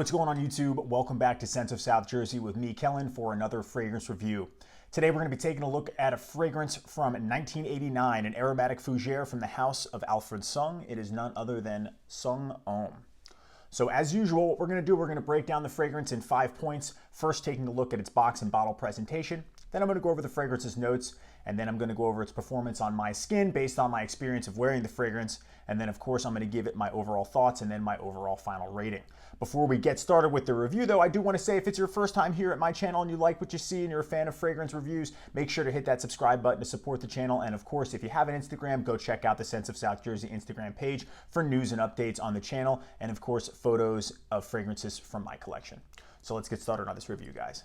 What's going on YouTube? Welcome back to Scents of South Jersey with me, Kellen, for another fragrance review. Today we're going to be taking a look at a fragrance from 1989, an aromatic fougere from the house of Alfred Sung. It is none other than Sung Homme. So as usual, what we're going to do, we're going to break down the fragrance in 5 points. First, taking a look at its box and bottle presentation. Then I'm going to go over the fragrance's notes, and then I'm going to go over its performance on my skin based on my experience of wearing the fragrance. And then, of course, I'm going to give it my overall thoughts and then my overall final rating. Before we get started with the review, though, I do want to say if it's your first time here at my channel and you like what you see and you're a fan of fragrance reviews, make sure to hit that subscribe button to support the channel. And, of course, if you have an Instagram, go check out the Scents of South Jersey Instagram page for news and updates on the channel and, of course, photos of fragrances from my collection. So let's get started on this review, guys.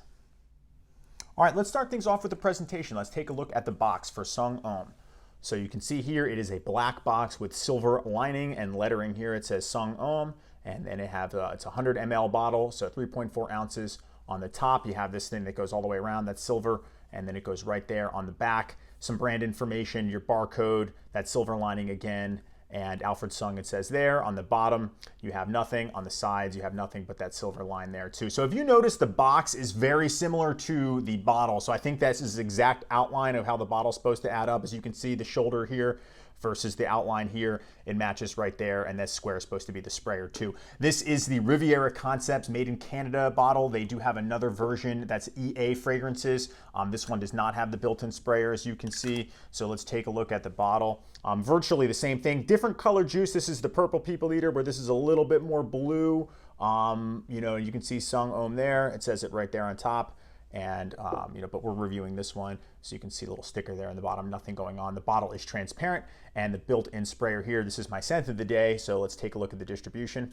All right, let's start things off with the presentation. Let's take a look at the box for Sung Homme. So you can see here it is a black box with silver lining and lettering here. It says Sung Homme, and then it's a 100 ml bottle, so 3.4 ounces. On the top, you have this thing that goes all the way around, that's silver, and then it goes right there on the back. Some brand information, your barcode, that silver lining again, and Alfred Sung, it says there. On the bottom, you have nothing. On the sides, you have nothing but that silver line there too. So if you notice, the box is very similar to the bottle. So I think this is the exact outline of how the bottle's supposed to add up. As you can see, the shoulder here versus the outline here, it matches right there, and this square is supposed to be the sprayer too. This is the Riviera Concepts Made in Canada bottle. They do have another version that's EA fragrances. This one does not have the built-in sprayer, as you can see. So let's take a look at the bottle. Virtually the same thing, different color juice. This is the Purple People Eater, where this is a little bit more blue. You can see Sung Homme there. It says it right there on top. And, but we're reviewing this one, so you can see a little sticker there on the bottom, nothing going on. The bottle is transparent, and the built-in sprayer here, this is my scent of the day, so let's take a look at the distribution.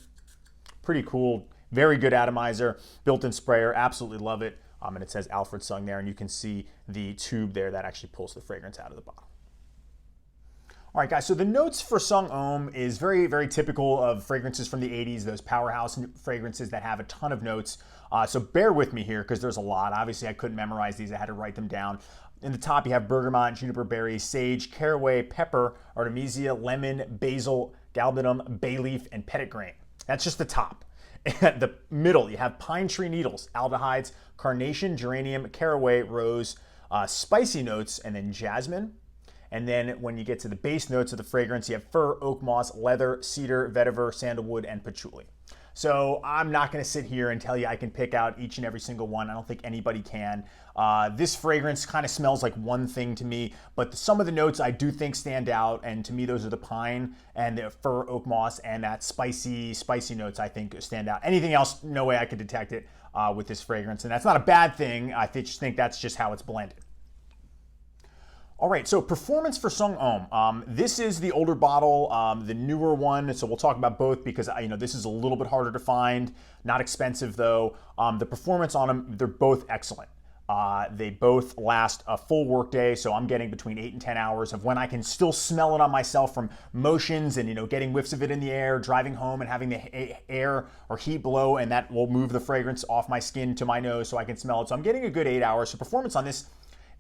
Pretty cool, very good atomizer, built-in sprayer, absolutely love it. And it says Alfred Sung there, and you can see the tube there that actually pulls the fragrance out of the bottle. All right, guys, so the notes for Sung Homme is very, very typical of fragrances from the 80s, those powerhouse fragrances that have a ton of notes. So bear with me here because there's a lot. Obviously, I couldn't memorize these. I had to write them down. In the top, you have bergamot, juniper berry, sage, caraway, pepper, artemisia, lemon, basil, galbanum, bay leaf, and petitgrain. That's just the top. At the middle, you have pine tree needles, aldehydes, carnation, geranium, caraway, rose, spicy notes, and then jasmine. And then when you get to the base notes of the fragrance, you have fir, oak moss, leather, cedar, vetiver, sandalwood, and patchouli. So I'm not going to sit here and tell you I can pick out each and every single one. I don't think anybody can. This fragrance kind of smells like one thing to me, but some of the notes I do think stand out, and to me those are the pine and the fir, oak moss, and that spicy notes I think stand out. Anything else, no way I could detect it with this fragrance, and that's not a bad thing. I just think that's just how it's blended. All right, so performance for Sung Homme. This is the older bottle, the newer one, so we'll talk about both because this is a little bit harder to find, not expensive though. The performance on them, they're both excellent. They both last a full workday, so I'm getting between 8 and 10 hours of when I can still smell it on myself from motions and getting whiffs of it in the air, driving home and having the air or heat blow, and that will move the fragrance off my skin to my nose so I can smell it. So I'm getting a good 8 hours. So performance on this,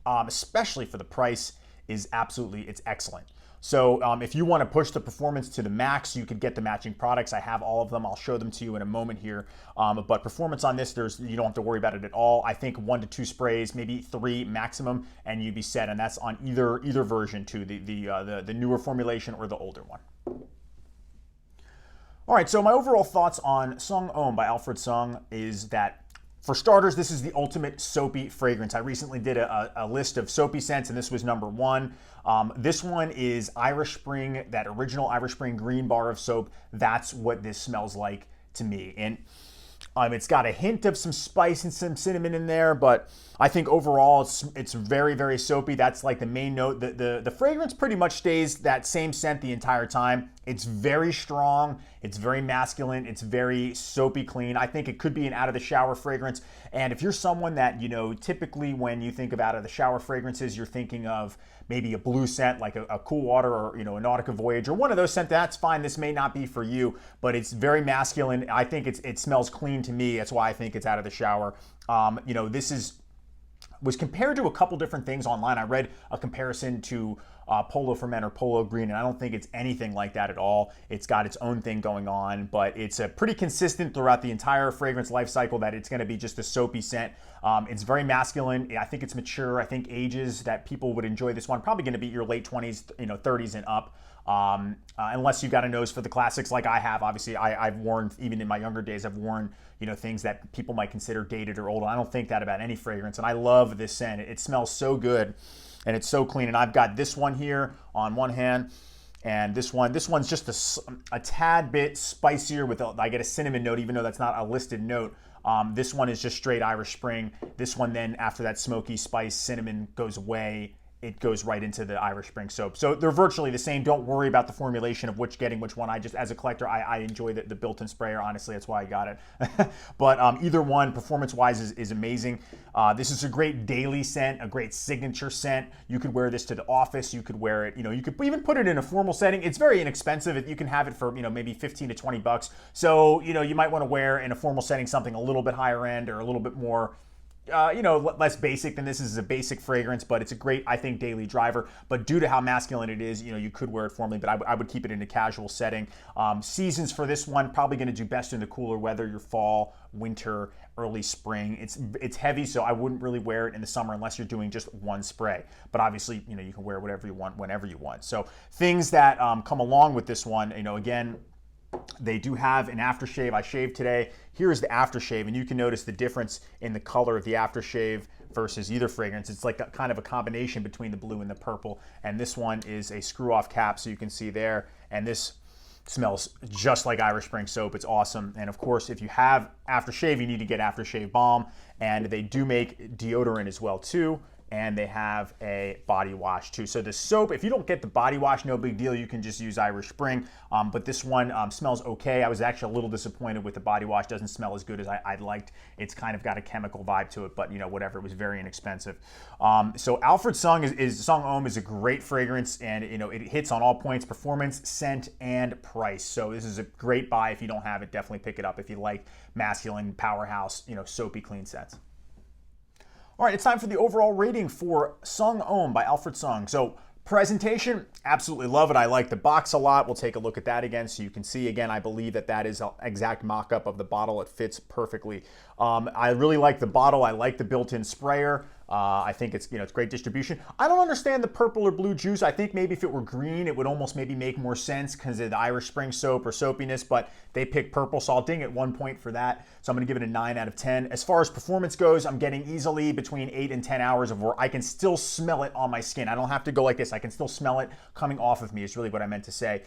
especially for the price, is it's excellent. So if you want to push the performance to the max, you could get the matching products. I have all of them. I'll show them to you in a moment here. But performance on this, you don't have to worry about it at all. I think 1 to 2 sprays, maybe 3 maximum, and you'd be set. And that's on either version too, the newer formulation or the older one. All right, so my overall thoughts on Sung Homme by Alfred Sung is that, for starters, this is the ultimate soapy fragrance. I recently did a list of soapy scents, and this was number 1. This one is Irish Spring, that original Irish Spring green bar of soap. That's what this smells like to me. And it's got a hint of some spice and some cinnamon in there, but I think overall it's very, very soapy. That's like the main note. The fragrance pretty much stays that same scent the entire time. It's very strong. It's very masculine. It's very soapy clean. I think it could be an out of the shower fragrance. And if you're someone that, typically when you think of out of the shower fragrances, you're thinking of maybe a blue scent like a Cool Water or, a Nautica Voyage or one of those scents, that's fine. This may not be for you, but it's very masculine. I think it smells clean to me. That's why I think it's out of the shower. This was compared to a couple different things online. I read a comparison to Polo for Men or Polo Green, and I don't think it's anything like that at all. It's got its own thing going on, but it's pretty consistent throughout the entire fragrance life cycle that it's going to be just a soapy scent. It's very masculine. I think it's mature. I think ages that people would enjoy this one probably going to be your late 20s, 30s and up. Unless you've got a nose for the classics like I have. Obviously, I've worn, even in my younger days, I've worn, things that people might consider dated or old. I don't think that about any fragrance, and I love this scent. It smells so good, and it's so clean. And I've got this one here on one hand, and this one's just a tad bit spicier with, I get a cinnamon note, even though that's not a listed note. This one is just straight Irish Spring. This one then, after that smoky spice cinnamon goes away, it goes right into the Irish Spring soap. So they're virtually the same. Don't worry about the formulation of getting which one. I just, as a collector, I enjoy the built-in sprayer. Honestly, that's why I got it. But either one, performance-wise, is amazing. This is a great daily scent, a great signature scent. You could wear this to the office. You could wear it, you could even put it in a formal setting. It's very inexpensive. You can have it for, maybe 15 to 20 bucks. So, you might want to wear in a formal setting something a little bit higher end or a little bit more less basic than this. This is a basic fragrance, but it's a great, I think, daily driver. But due to how masculine it is, you could wear it formally, but I would keep it in a casual setting. Seasons for this one, probably going to do best in the cooler weather, your fall, winter, early spring. It's heavy, so I wouldn't really wear it in the summer unless you're doing just one spray. But obviously, you can wear whatever you want, whenever you want. So things that come along with this one, again, they do have an aftershave. I shaved today. Here's the aftershave, and you can notice the difference in the color of the aftershave versus either fragrance. It's like kind of a combination between the blue and the purple. And this one is a screw-off cap, so you can see there. And this smells just like Irish Spring soap. It's awesome. And of course, if you have aftershave, you need to get aftershave balm. And they do make deodorant as well too. And they have a body wash too. So the soap, if you don't get the body wash, no big deal. You can just use Irish Spring. But this one smells okay. I was actually a little disappointed with the body wash. Doesn't smell as good as I'd liked. It's kind of got a chemical vibe to it, but whatever. It was very inexpensive. So Alfred Sung Sung Homme is a great fragrance, and it hits on all points: performance, scent, and price. So this is a great buy. If you don't have it, definitely pick it up if you like masculine powerhouse, soapy clean scents. All right, it's time for the overall rating for Sung Homme by Alfred Sung. So presentation, absolutely love it. I like the box a lot. We'll take a look at that again so you can see. Again, I believe that is an exact mock-up of the bottle. It fits perfectly. I really like the bottle. I like the built-in sprayer. I think it's great distribution. I don't understand the purple or blue juice. I think maybe if it were green, it would almost maybe make more sense because of the Irish Spring soap or soapiness, but they picked purple, so I'll ding it 1 point for that. So I'm going to give it a 9 out of 10. As far as performance goes, I'm getting easily between 8 and 10 hours of where I can still smell it on my skin. I don't have to go like this. I can still smell it coming off of me is really what I meant to say.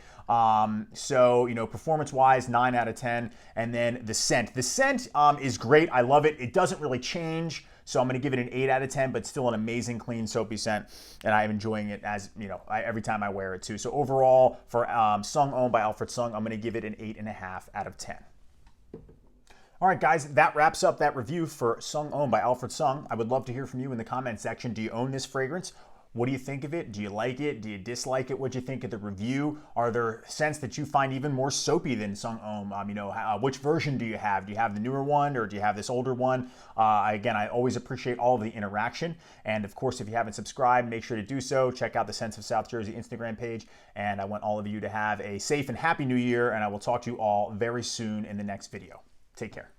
So, performance-wise, 9 out of 10. And then the scent. The scent is great. I love it. It doesn't really change. So I'm going to give it an 8 out of 10, but still an amazing, clean, soapy scent. And I'm enjoying it as, every time I wear it too. So overall, for Sung Homme by Alfred Sung, I'm going to give it an 8.5 out of 10. All right, guys, that wraps up that review for Sung Homme by Alfred Sung. I would love to hear from you in the comment section. Do you own this fragrance? What do you think of it? Do you like it? Do you dislike it? What do you think of the review? Are there scents that you find even more soapy than Sung Homme? Which version do you have? Do you have the newer one or do you have this older one? Again, I always appreciate all of the interaction. And of course, if you haven't subscribed, make sure to do so. Check out the Scents of South Jersey Instagram page. And I want all of you to have a safe and happy new year. And I will talk to you all very soon in the next video. Take care.